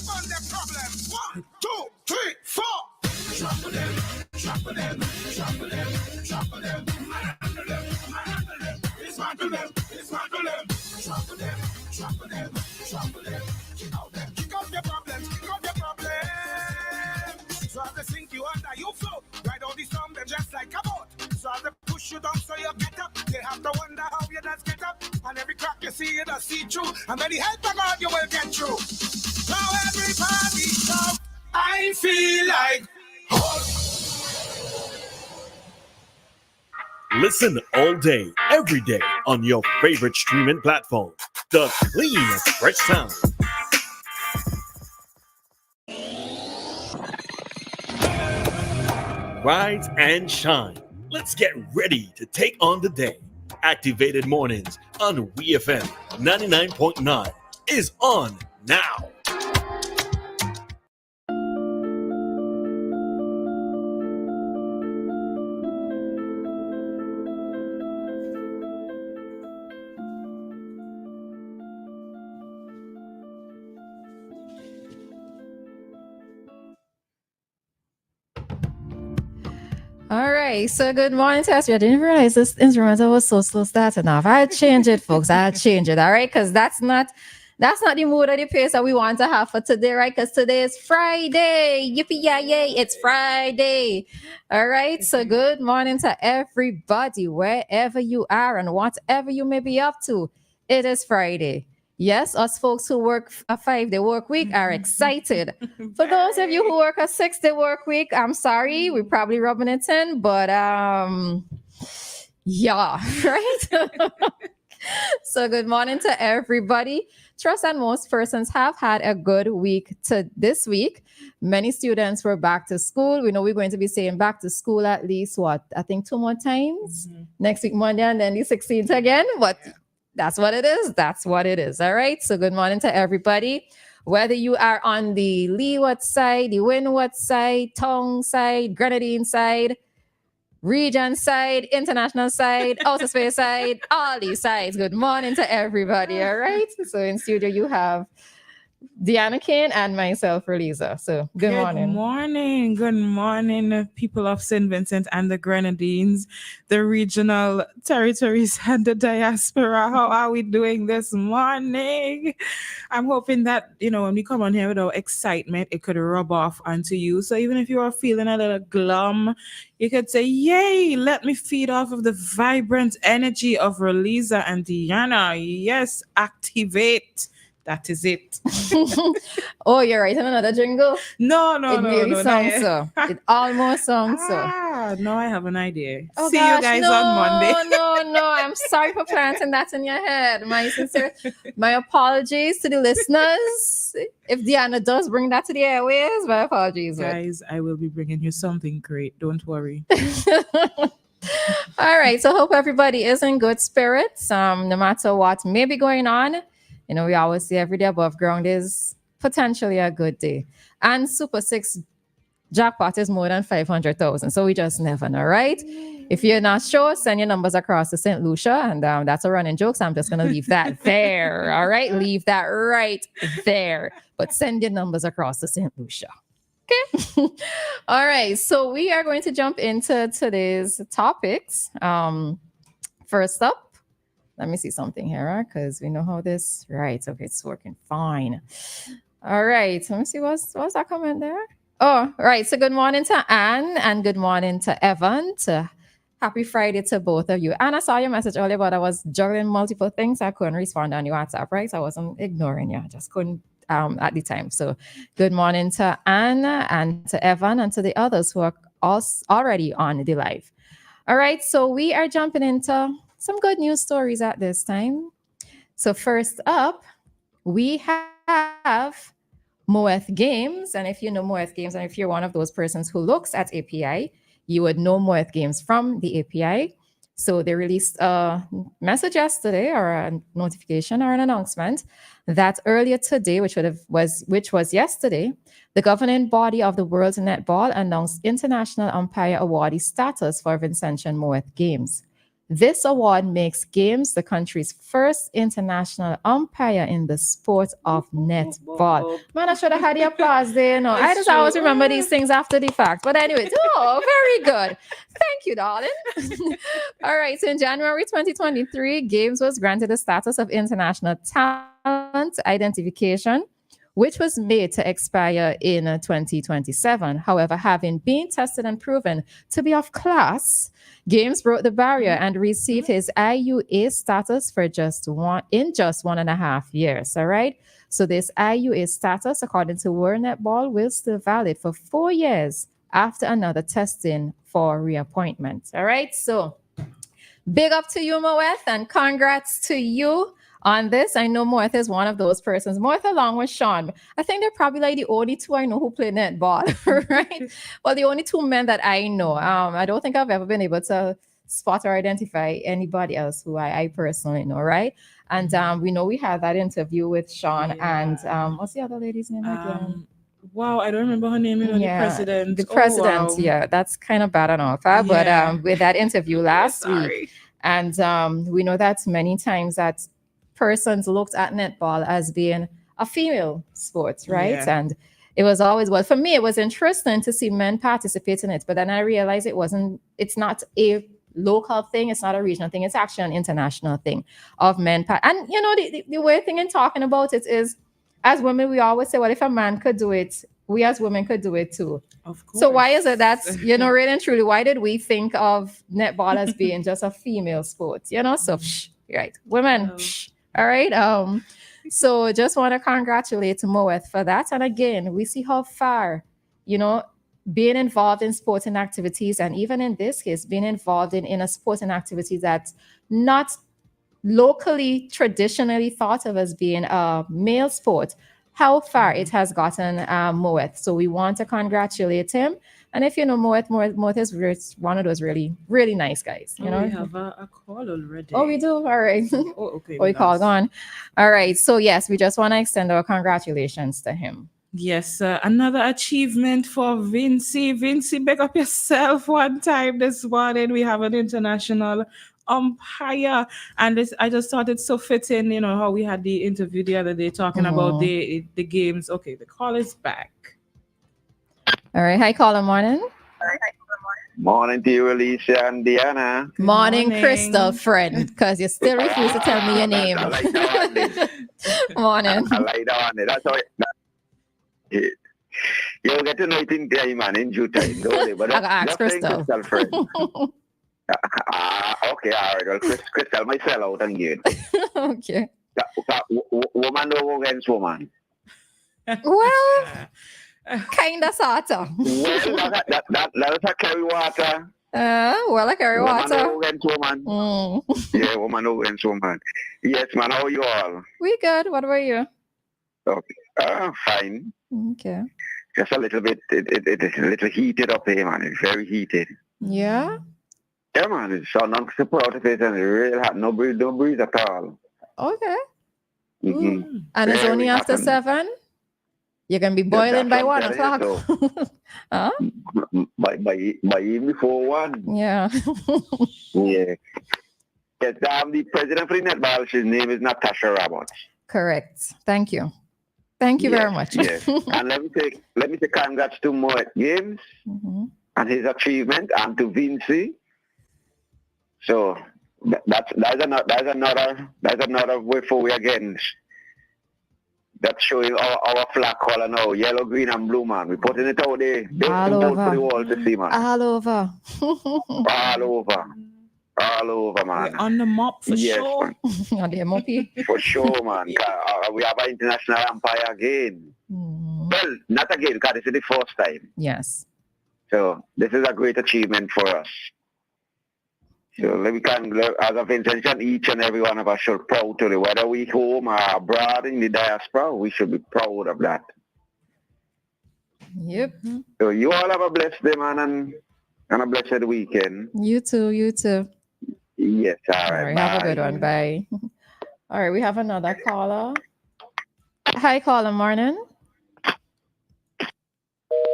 on the problem. 1, 2, 3, 4. Trample them, trample them, trample them, trample them. Manhandle them, manhandle them. Dismantle them, dismantle them. Trample them, trample them, trample them. Kick out your problems, kick out your problems. So as they sink you under, you float. Ride all these storm, they're just like a boat. So as they push you down, so you get up. They have to wonder how you just get up. And every crack you see, you just see through. And when the help of God, you will get through. Now everybody shout, I feel like Listen all day, every day on your favorite streaming platform. The clean and fresh sound. Rise and shine. Let's get ready to take on the day. Activated Mornings on WEFM 99.9 is on now. All right, so good morning to us. I didn't realize this instrumental was so slow starting off. I'll change it, folks. I'll change it. All right, because that's not the mood or the pace that we want to have for today, right? Because today is Friday. Yippee yay! It's Friday. All right. So good morning to everybody, wherever you are and whatever you may be up to. It is Friday. Yes, us folks who work a 5-day work week are excited. For those of you who work a 6-day work week, I'm sorry, we're probably rubbing it in, but yeah, right? So good morning to everybody. Trust and most persons have had a good week this week. Many students were back to school. We know we're going to be saying back to school at least, I think 2 more times. Next week, Monday, and then the 16th again. But that's what it is. That's what it is. All right. So good morning to everybody. Whether you are on the leeward side, the windward side, tongue side, grenadine side, region side, international side, outer space side, all these sides. Good morning to everybody. All right. So in studio, you have Dianna, Cain, and myself, Roleza. So good morning. Good morning, people of St. Vincent and the Grenadines, the regional territories and the diaspora. How are we doing this morning? I'm hoping that, when we come on here with our excitement, it could rub off onto you. So even if you are feeling a little glum, you could say, yay, let me feed off of the vibrant energy of Roleza and Dianna. Yes, activate. That is it. Oh, you're writing another jingle? No. It really sounds so. It almost sounds so. No, I have an idea. Oh, See you guys on Monday. No. I'm sorry for planting that in your head. My apologies to the listeners. If Dianna does bring that to the airways, my apologies. Guys, I will be bringing you something great. Don't worry. All right. So hope everybody is in good spirits. No matter what may be going on. We always say every day above ground is potentially a good day. And Super 6 jackpot is more than 500,000. So we just never know, right? If you're not sure, send your numbers across to St. Lucia. And that's a running joke. So I'm just going to leave that there. All right. Leave that right there. But send your numbers across to St. Lucia. Okay. All right. So we are going to jump into today's topics. First up. Let me see something here, because we know how this, right? Okay, it's working fine. All right, let me see what's that comment there. Oh, right. So good morning to Anne and good morning to Evan. Happy Friday to both of you. And I saw your message earlier, but I was juggling multiple things. I couldn't respond on your WhatsApp, right? So I wasn't ignoring you. I just couldn't at the time. So good morning to Anne and to Evan and to the others who are already on the live. All right, so we are jumping into some good news stories at this time. So first up, we have Moeth Gaymes. And if you know Moeth Gaymes, and if you're one of those persons who looks at API, you would know Moeth Gaymes from the API. So they released a message yesterday, or a notification or an announcement, that earlier today, which was yesterday, the governing body of the World Netball announced International Umpire Awardee status for Vincentian Moeth Gaymes. This award makes Gaymes the country's first international umpire in the sport of netball. Man, I should have had the applause there. You know, I just always remember these things after the fact. But anyway, very good. Thank you, darling. All right. So in January 2023, Gaymes was granted the status of international talent identification, which was made to expire in 2027. However, having been tested and proven to be of class, Gaymes broke the barrier and received his IUA status for just 1.5 years. All right. So this IUA status, according to World Netball, will still valid for 4 years after another testing for reappointment. All right. So big up to you, Moeth, and congrats to you on this. I know Moeth is one of those persons. Moeth along with Sean. I think they're probably like the only two I know who play netball, right? Well, the only two men that I know. I don't think I've ever been able to spot or identify anybody else who I personally know, right? And we know we had that interview with Sean and what's the other lady's name again? Wow, I don't remember her name. The president. The president, yeah, that's kind of bad enough. But with that interview last week, and we know that many times that persons looked at netball as being a female sport, right? Yeah. And it was always, well, for me, it was interesting to see men participate in it. But then I realized it's not a local thing, it's not a regional thing, it's actually an international thing of men. And you know, the weird thing in talking about it is, as women, we always say, well, if a man could do it, we as women could do it too. Of course. So why is it that's, you know, really and truly, why did we think of netball as being just a female sport? You know, so right, women, all right. So just want to congratulate Moeth for that. And again, we see how far, you know, being involved in sporting activities, and even in this case, being involved in a sporting activity that's not locally traditionally thought of as being a male sport, how far it has gotten Moeth. So we want to congratulate him. And if you know Moeth is one of those really, really nice guys. You know, we have a call already. Oh, we do? All right. Okay. We called on. All right. So yes, we just want to extend our congratulations to him. Yes, another achievement for Vinci. Vinci, back up yourself one time this morning. We have an international umpire, and I just thought it's so fitting, you know, how we had the interview the other day talking about the games. Okay, the call is back. All right. Hi, caller. Morning. Morning to you, Roleza and Dianna. Morning, Crystal, friend, because you still refuse to tell me your name. I like that one. Morning. I like that one. That's how you'll get to know it in time, man, in due time. Don't worry. But I gotta ask Crystal. Crystal, friend. Okay, all right. Well, Crystal might sell out again. Okay. Woman over against woman. Well, kind of, sort of. Well, that's a carry water. Well, I carry water. Woman over against woman. Yeah, woman over against woman. Yes, man. How are you all? We good. What about you? Okay. Fine. Okay. Just a little bit. It's a little heated up here, man. It's very heated. Yeah. Yeah, man. It's so non-super out of it, and it really hot. No breeze at all. Okay. Mm-hmm. And it's only after 7? You can be boiling by 1 o'clock. Huh? By even before 1. Yeah. Yeah. Yes, the president for the netball, his name is Natasha Roberts. Correct. Thank you. Thank you very much. Yes. And let me say congrats to Moeth Gaymes and his achievement, and to Vinci. So that's another way for we again. That's showing our flag color now, yellow, green, and blue, man. We're putting it out there. All over. For the world to see, man. All over. All over, man. We're on the mop for sure. On the moppy. For sure, man. We have an international umpire again. Well, not again, because this is the first time. Yes. So this is a great achievement for us. So we can, as a intention, each and every one of us should be proud to it. Whether we home or abroad in the diaspora, we should be proud of that. Yep. So you all have a blessed day, man, and a blessed weekend. You too. Yes, all right. Have a good one. Bye. All right, we have another caller. Hi, caller. Morning.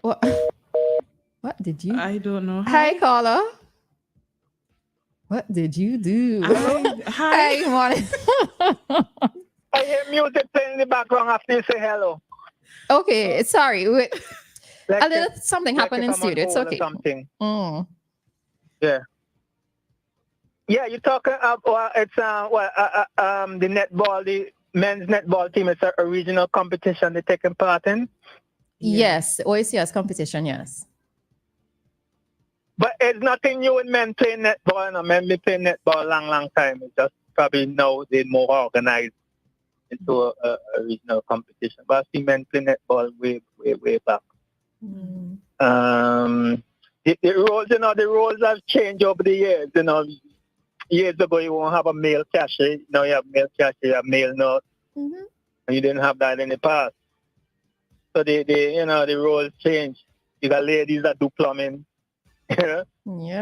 What did you? I don't know. Hi, caller. What did you do? Hi. Hey, morning. I hear music playing in the background after you say hello. Okay, sorry. Wait, Like a little something happened in if I'm on studio. It's hold or okay. something. Mm. Yeah. Yeah, you're talking about it's the netball, the men's netball team. It's a regional competition they're taking part in. Yes, OACS competition, yes. But it's nothing new in men playing netball. No, men been playing netball a long time. It's just probably now they're more organized into a regional competition. But I see men play netball way back. Mm. The roles, the roles have changed over the years. Years ago you won't have a male cashier. Now you have male cashier, you have male nurse. Mm-hmm. And you didn't have that in the past. So the roles change. You got ladies that do plumbing, Yeah.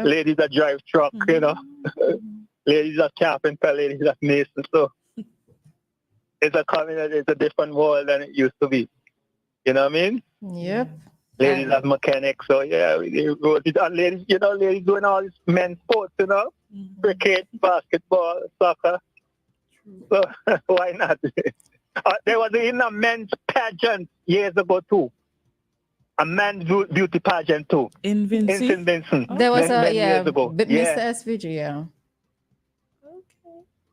ladies that drive truck, ladies that carpenter, ladies that mason. So it's a different world than it used to be. You know what I mean? Yep. Ladies as mechanics. So yeah, and ladies, ladies doing all these men's sports, cricket, basketball, soccer. So why not? There was even a men's pageant years ago too. A men's beauty pageant too. In Vinci? In St. Vincent. There was years ago. Mr. SVG, yeah.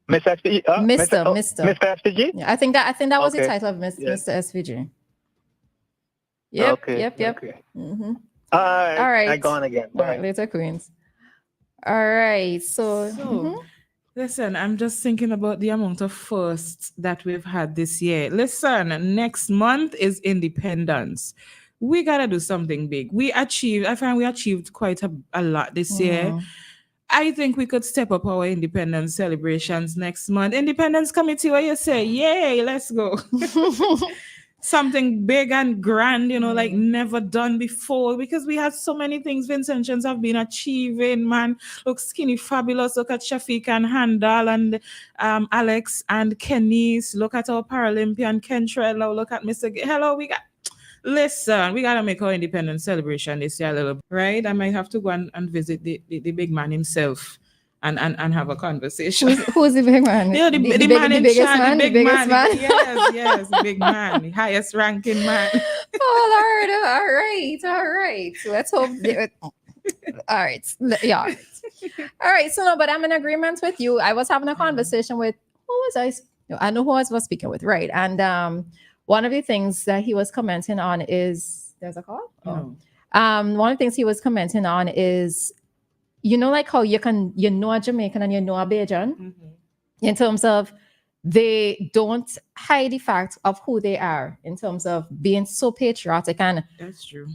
Miss SVG? Mr. Mr. SVG? Yeah, I think that was the Okay. title of Mr. Yes. SVG. Yep. Okay. Yep. Okay. Mm-hmm. All right. All right. I gone again. All right, later, Queens. All right. So, Listen, I'm just thinking about the amount of firsts that we've had this year. Listen, next month is Independence. We gotta do something big. I find we achieved quite a lot this year. I think we could step up our independence celebrations next month. Independence committee, where you say, yay, let's go. Something big and grand, like never done before, because we had so many things Vincentians have been achieving, man. Look, Skinny Fabulous, look at Shafiq and Handal and Alex and Kenny's, look at our Paralympian Kentrell, now look at Mr. Hello, listen, we gotta make our independence celebration this year a little, right? I might have to go and visit the big man himself and have a conversation. Who's the big man? Yeah, the man in biggest charge, man, the big biggest man. man. Yes, the big man, the highest ranking man. Oh Lord! All right. Let's hope. All right, yeah. All right. So no, but I'm in agreement with you. I was having a conversation with who was I? I know who I was speaking with, right? And one of the things that he was commenting on is there's a call. No. One of the things he was commenting on is, like how you know a Jamaican and you know a Bajan, in terms of they don't hide the fact of who they are, in terms of being so patriotic and That's true.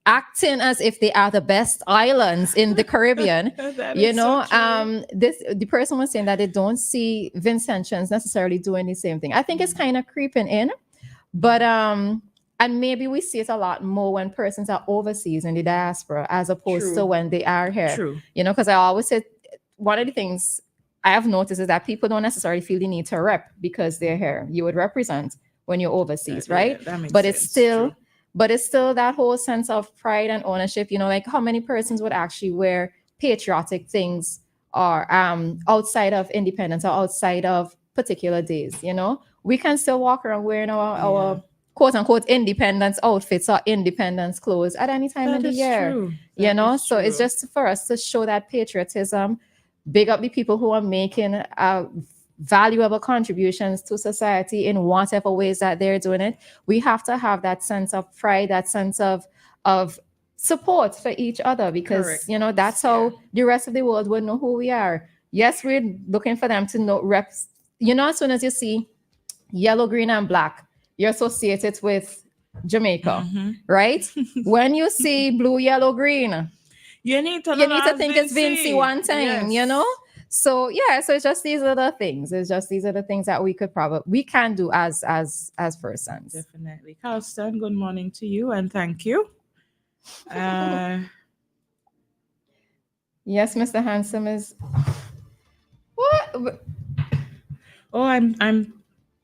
acting as if they are the best islands in the Caribbean. That is so true. The person was saying that they don't see Vincentians necessarily doing the same thing. I think it's kind of creeping in, but and maybe we see it a lot more when persons are overseas in the diaspora as opposed True. to when they are here. True. Because I always say one of the things I have noticed is that people don't necessarily feel the need to rep because they're here. You would represent when you're overseas, right? Yeah, that makes But sense. it's still that whole sense of pride and ownership. Like how many persons would actually wear patriotic things or outside of independence or outside of particular days. We can still walk around wearing our quote unquote independence outfits or independence clothes at any time in the year. True. So it's just for us to show that patriotism, big up the people who are making valuable contributions to society in whatever ways that they're doing it. We have to have that sense of pride, that sense of support for each other, because Correct. that's how the rest of the world will know who we are. Yes, we're looking for them to know reps. As soon as you see yellow, green, and black, you're associated with Jamaica, right? When you see blue, yellow, green, you need to think it's Vinci one time, So so it's just these are the things. It's just these are the things that we can do as persons. Definitely. Carlston, good morning to you and thank you. Yes, Mr. Handsome is what?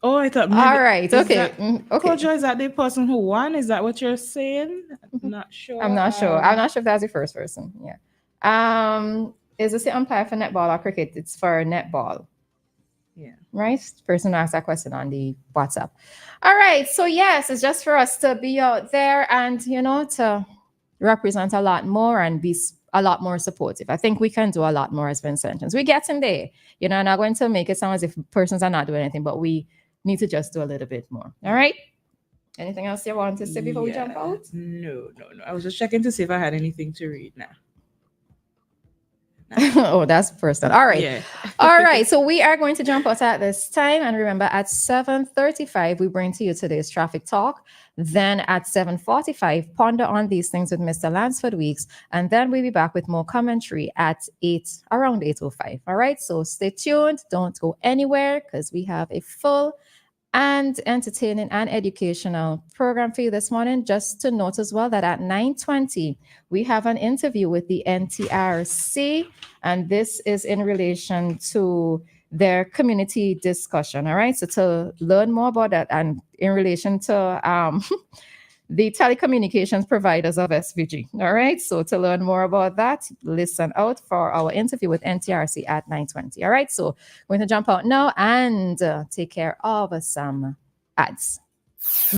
I thought maybe, all right. Okay. Okay. Kojo, is that the person who won? Is that what you're saying? I'm not sure. I'm not sure. I'm not sure if that's the first person. Yeah. Is this the umpire for netball or cricket? It's for netball. Yeah. Right? Person asked that question on the WhatsApp. All right. So yes, it's just for us to be out there and, to represent a lot more and be a lot more supportive. I think we can do a lot more as Vincentians. We're getting there. I'm not going to make it sound as if persons are not doing anything, but we need to just do a little bit more. All right. Anything else you want to say before we jump out? No. I was just checking to see if I had anything to read now. Oh, that's personal. All right. Yeah. All right. So we are going to jump out at this time. And remember, at 7:35, we bring to you today's traffic talk. Then at 7:45, ponder on these things with Mr. Lansford Weeks. And then we'll be back with more commentary at around 8:05. All right. So stay tuned. Don't go anywhere because we have a full and entertaining and educational program for you this morning. Just to note as well that at 9:20, we have an interview with the NTRC, and this is in relation to their community discussion. All right. So to learn more about that and in relation to the telecommunications providers of SVG. All right. So to learn more about that, listen out for our interview with NTRC at 9:20. All right. So we're going to jump out now and take care of some ads.